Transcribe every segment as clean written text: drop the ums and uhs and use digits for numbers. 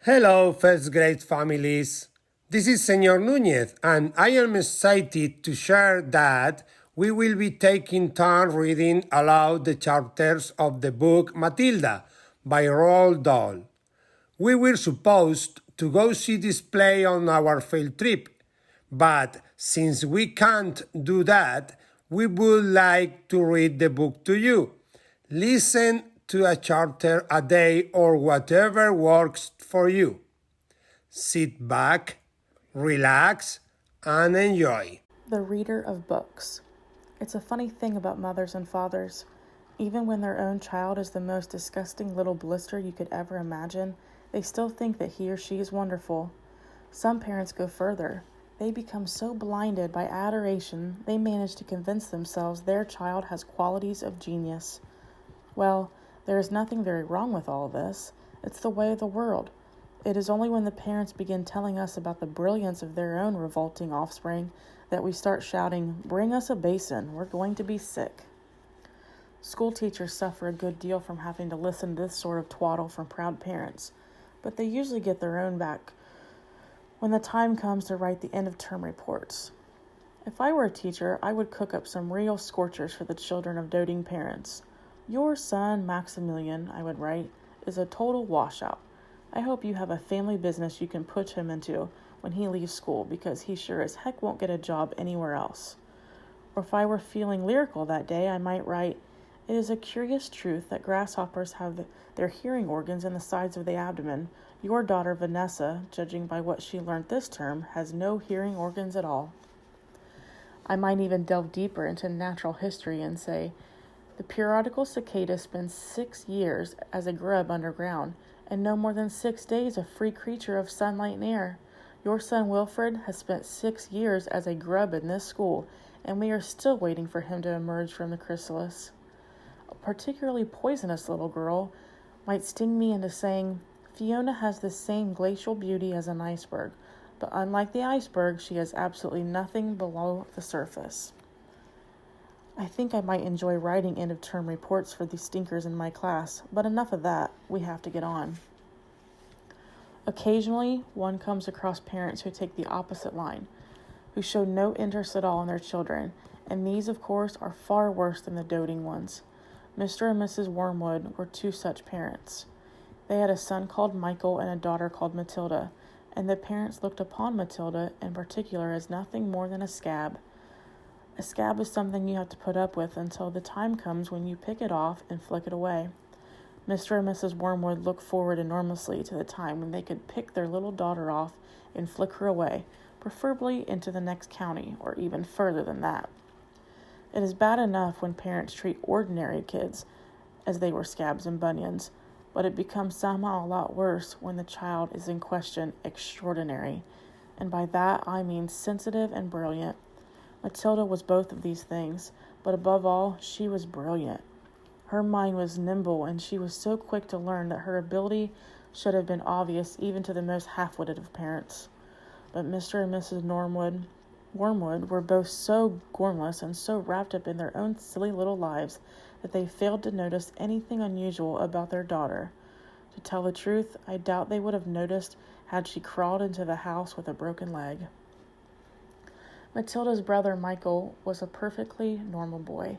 Hello, first grade families. This is Senor Núñez, and I am excited to share that we will be taking turn reading aloud the chapters of the book Matilda by Roald Dahl. We were supposed to go see this play on our field trip, but since we can't do that, we would like to read the book to you. Listen to a chapter a day or whatever works for you. Sit back, relax, and enjoy. The reader of books. It's a funny thing about mothers and fathers. Even when their own child is the most disgusting little blister you could ever imagine, they still think that he or she is wonderful. Some parents go further. They become so blinded by adoration, they manage to convince themselves their child has qualities of genius. Well, there is nothing very wrong with all this. It's the way of the world. It is only when the parents begin telling us about the brilliance of their own revolting offspring that we start shouting, "Bring us a basin, we're going to be sick." School teachers suffer a good deal from having to listen to this sort of twaddle from proud parents, but they usually get their own back when the time comes to write the end-of-term reports. If I were a teacher, I would cook up some real scorchers for the children of doting parents. "Your son, Maximilian," I would write, "is a total washout. I hope you have a family business you can put him into when he leaves school, because he sure as heck won't get a job anywhere else." Or if I were feeling lyrical that day, I might write, "It is a curious truth that grasshoppers have their hearing organs in the sides of the abdomen. Your daughter Vanessa, judging by what she learned this term, has no hearing organs at all." I might even delve deeper into natural history and say, "The periodical cicada spends 6 years as a grub underground, and no more than 6 days a free creature of sunlight and air. Your son Wilfred has spent 6 years as a grub in this school, and we are still waiting for him to emerge from the chrysalis." A particularly poisonous little girl might sting me into saying, "Fiona has the same glacial beauty as an iceberg, but unlike the iceberg, she has absolutely nothing below the surface." I think I might enjoy writing end-of-term reports for these stinkers in my class, but enough of that, we have to get on. Occasionally, one comes across parents who take the opposite line, who show no interest at all in their children, and these, of course, are far worse than the doting ones. Mr. and Mrs. Wormwood were two such parents. They had a son called Michael and a daughter called Matilda, and the parents looked upon Matilda in particular as nothing more than a scab. A scab is something you have to put up with until the time comes when you pick it off and flick it away. Mr. and Mrs. Wormwood looked forward enormously to the time when they could pick their little daughter off and flick her away, preferably into the next county, or even further than that. It is bad enough when parents treat ordinary kids as they were scabs and bunions, but it becomes somehow a lot worse when the child is in question extraordinary, and by that I mean sensitive and brilliant. Matilda was both of these things, but above all, she was brilliant. Her mind was nimble, and she was so quick to learn that her ability should have been obvious even to the most half-witted of parents. But Mr. and Mrs. Wormwood were both so gormless and so wrapped up in their own silly little lives that they failed to notice anything unusual about their daughter. To tell the truth, I doubt they would have noticed had she crawled into the house with a broken leg. Matilda's brother Michael was a perfectly normal boy,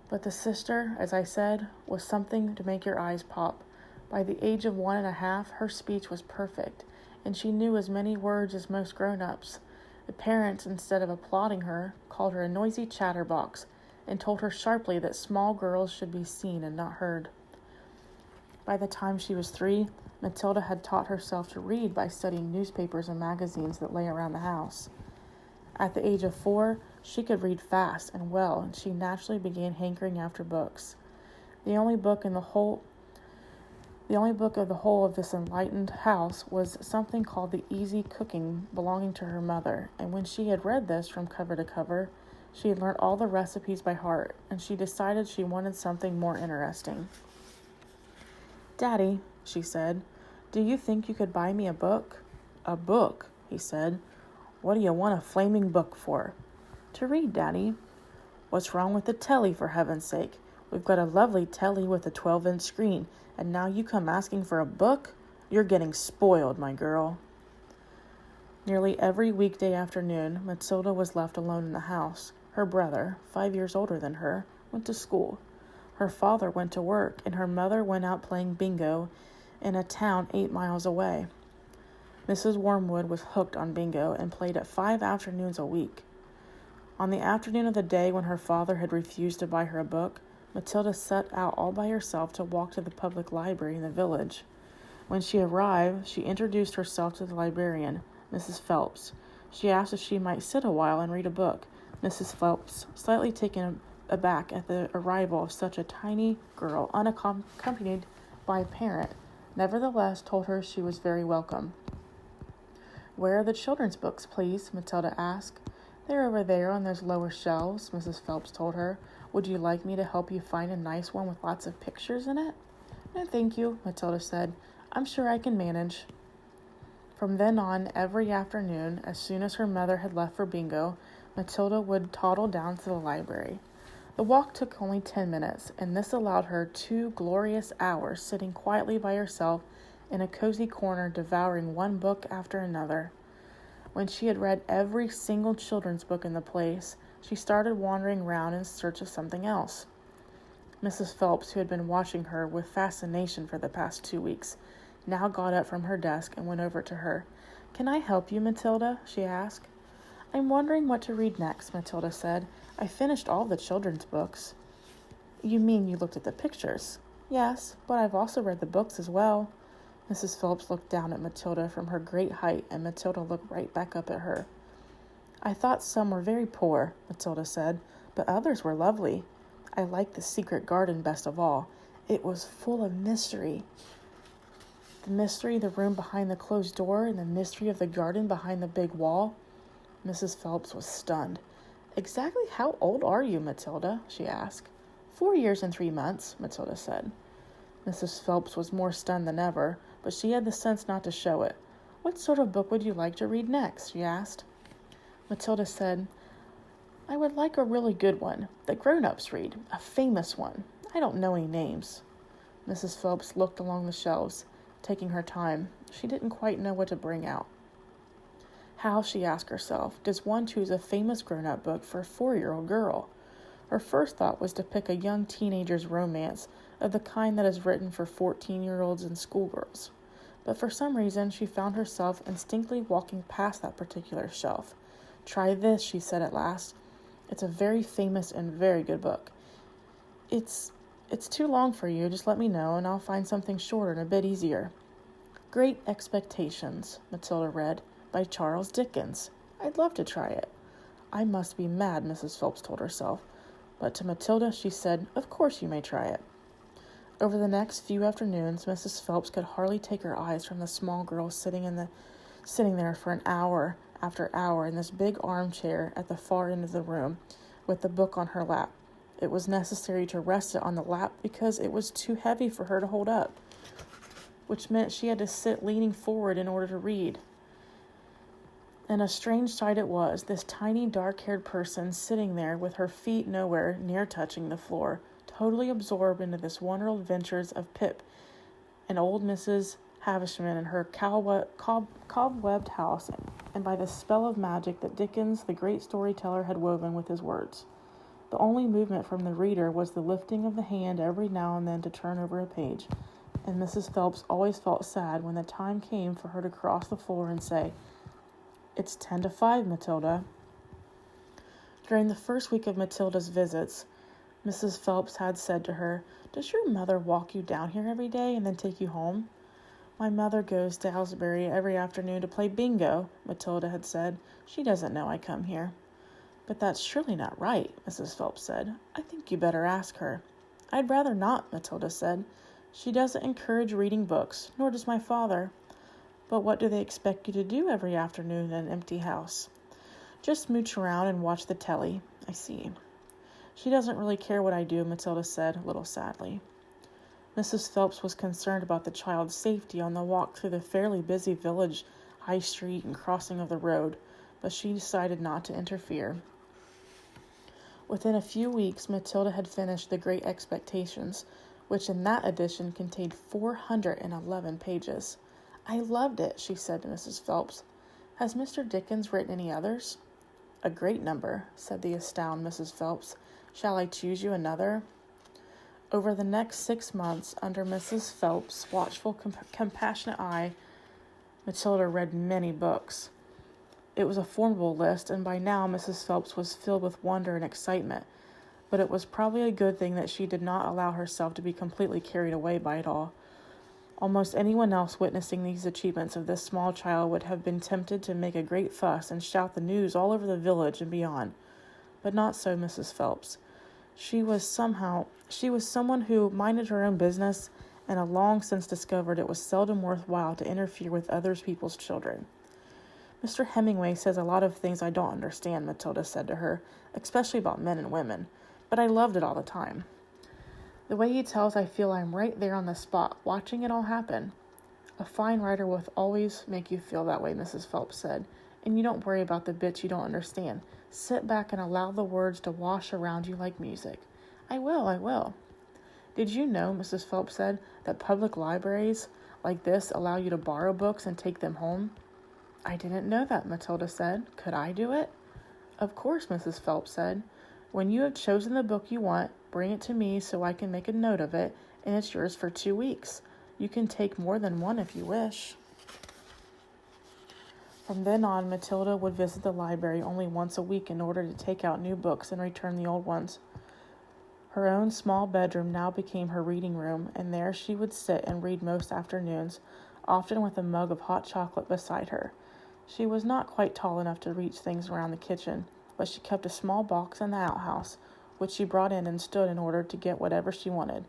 but the sister, as I said, was something to make your eyes pop. By the age of 1.5, her speech was perfect, and she knew as many words as most grown-ups. The parents, instead of applauding her, called her a noisy chatterbox, and told her sharply that small girls should be seen and not heard. By the time she was 3, Matilda had taught herself to read by studying newspapers and magazines that lay around the house. At the age of 4, she could read fast and well, and she naturally began hankering after books. The only book of the whole of this enlightened house was something called The Easy Cooking, belonging to her mother, and when she had read this from cover to cover, she had learnt all the recipes by heart, and she decided she wanted something more interesting. "Daddy," she said, "do you think you could buy me a book?" "A book?" he said. "What do you want a flaming book for?" "To read, Daddy." "What's wrong with the telly, for heaven's sake? We've got a lovely telly with a 12-inch screen, and now you come asking for a book? You're getting spoiled, my girl. Nearly every weekday afternoon, Matilda was left alone in the house. Her brother, 5 years older than her, went to school. Her father went to work, and her mother went out playing bingo in a town 8 miles away. Mrs. Wormwood was hooked on bingo and played it 5 afternoons a week. On the afternoon of the day when her father had refused to buy her a book, Matilda set out all by herself to walk to the public library in the village. When she arrived, she introduced herself to the librarian, Mrs. Phelps. She asked if she might sit a while and read a book. Mrs. Phelps, slightly taken aback at the arrival of such a tiny girl, unaccompanied by a parent, nevertheless told her she was very welcome. "Where are the children's books, please?" Matilda asked. "They're over there on those lower shelves," Mrs. Phelps told her. "Would you like me to help you find a nice one with lots of pictures in it?" "No, thank you," Matilda said. "I'm sure I can manage." From then on, every afternoon, as soon as her mother had left for bingo, Matilda would toddle down to the library. The walk took only 10 minutes, and this allowed her 2 glorious hours sitting quietly by herself in a cozy corner, devouring one book after another. When she had read every single children's book in the place, she started wandering round in search of something else. Mrs. Phelps, who had been watching her with fascination for the past 2 weeks, now got up from her desk and went over to her. "Can I help you, Matilda?" she asked. "I'm wondering what to read next," Matilda said. "I finished all the children's books." "You mean you looked at the pictures?" "Yes, but I've also read the books as well." Mrs. Phelps looked down at Matilda from her great height, and Matilda looked right back up at her. "I thought some were very poor," Matilda said, "but others were lovely. I liked The Secret Garden best of all. It was full of mystery. The mystery of the room behind the closed door, and the mystery of the garden behind the big wall." Mrs. Phelps was stunned. "Exactly how old are you, Matilda?" she asked. 4 years and 3 months, Matilda said. Mrs. Phelps was more stunned than ever, but she had the sense not to show it. "What sort of book would you like to read next?" she asked. Matilda said, "I would like a really good one, that grown-ups read, a famous one. I don't know any names." Mrs. Phelps looked along the shelves, taking her time. She didn't quite know what to bring out. How, she asked herself, does one choose a famous grown-up book for a 4-year-old girl? Her first thought was to pick a young teenager's romance of the kind that is written for 14-year-olds and schoolgirls. But for some reason, she found herself instinctively walking past that particular shelf. "Try this," she said at last. "It's a very famous and very good book. It's too long for you. Just let me know, and I'll find something shorter and a bit easier." "Great Expectations," Matilda read, by Charles Dickens. "I'd love to try it." "I must be mad," Mrs. Phelps told herself. But to Matilda, she said, "Of course you may try it." Over the next few afternoons, Mrs. Phelps could hardly take her eyes from the small girl sitting there for an hour after hour in this big armchair at the far end of the room, with the book on her lap. It was necessary to rest it on the lap because it was too heavy for her to hold up, which meant she had to sit leaning forward in order to read. And a strange sight it was, this tiny dark-haired person sitting there with her feet nowhere near touching the floor, totally absorbed into this wonderful adventures of Pip and old Mrs. Havisham in her cobwebbed house, and by the spell of magic that Dickens, the great storyteller, had woven with his words. The only movement from the reader was the lifting of the hand every now and then to turn over a page, and Mrs. Phelps always felt sad when the time came for her to cross the floor and say, "It's 10 to 5, Matilda." During the first week of Matilda's visits, Mrs. Phelps had said to her, "Does your mother walk you down here every day and then take you home?" "My mother goes to Aylesbury every afternoon to play bingo," Matilda had said. "She doesn't know I come here." "But that's surely not right," Mrs. Phelps said. "I think you better ask her." "I'd rather not," Matilda said. "She doesn't encourage reading books, nor does my father." "But what do they expect you to do every afternoon in an empty house?" "Just mooch around and watch the telly." "I see." "She doesn't really care what I do," Matilda said, a little sadly. Mrs. Phelps was concerned about the child's safety on the walk through the fairly busy village high street and crossing of the road, but she decided not to interfere. Within a few weeks, Matilda had finished The Great Expectations, which in that edition contained 411 pages. "I loved it," she said to Mrs. Phelps. "Has Mr. Dickens written any others?" "A great number," said the astounded Mrs. Phelps. "Shall I choose you another?" Over the next 6 months, under Mrs. Phelps' watchful, compassionate eye, Matilda read many books. It was a formidable list, and by now Mrs. Phelps was filled with wonder and excitement, but it was probably a good thing that she did not allow herself to be completely carried away by it all. Almost anyone else witnessing these achievements of this small child would have been tempted to make a great fuss and shout the news all over the village and beyond, but not so Mrs. Phelps. She was someone who minded her own business and had long since discovered it was seldom worthwhile to interfere with other people's children. "Mr. Hemingway says a lot of things I don't understand," Matilda said to her, "especially about men and women, but I loved it all the time. The way he tells, I feel I'm right there on the spot, watching it all happen." "A fine writer will always make you feel that way," Mrs. Phelps said, "and you don't worry about the bits you don't understand. Sit back and allow the words to wash around you like music." I will. "Did you know," Mrs. Phelps said, "that public libraries like this allow you to borrow books and take them home?" "I didn't know that," Matilda said. "Could I do it?" "Of course," Mrs. Phelps said. "When you have chosen the book you want, bring it to me so I can make a note of it, and it's yours for 2 weeks. You can take more than one if you wish." From then on, Matilda would visit the library only once a week in order to take out new books and return the old ones. Her own small bedroom now became her reading room, and there she would sit and read most afternoons, often with a mug of hot chocolate beside her. She was not quite tall enough to reach things around the kitchen, but she kept a small box in the outhouse, which she brought in and stood in order to get whatever she wanted.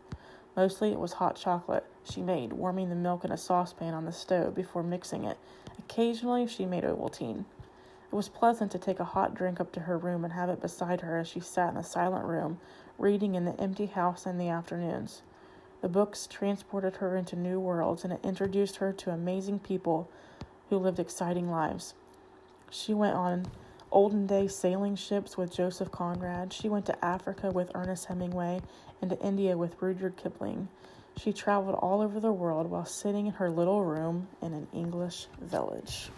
Mostly it was hot chocolate she made, warming the milk in a saucepan on the stove before mixing it. Occasionally she made Ovaltine. It was pleasant to take a hot drink up to her room and have it beside her as she sat in the silent room, reading in the empty house in the afternoons. The books transported her into new worlds, and it introduced her to amazing people who lived exciting lives. She went on olden-day sailing ships with Joseph Conrad. She went to Africa with Ernest Hemingway and to India with Rudyard Kipling. She traveled all over the world while sitting in her little room in an English village.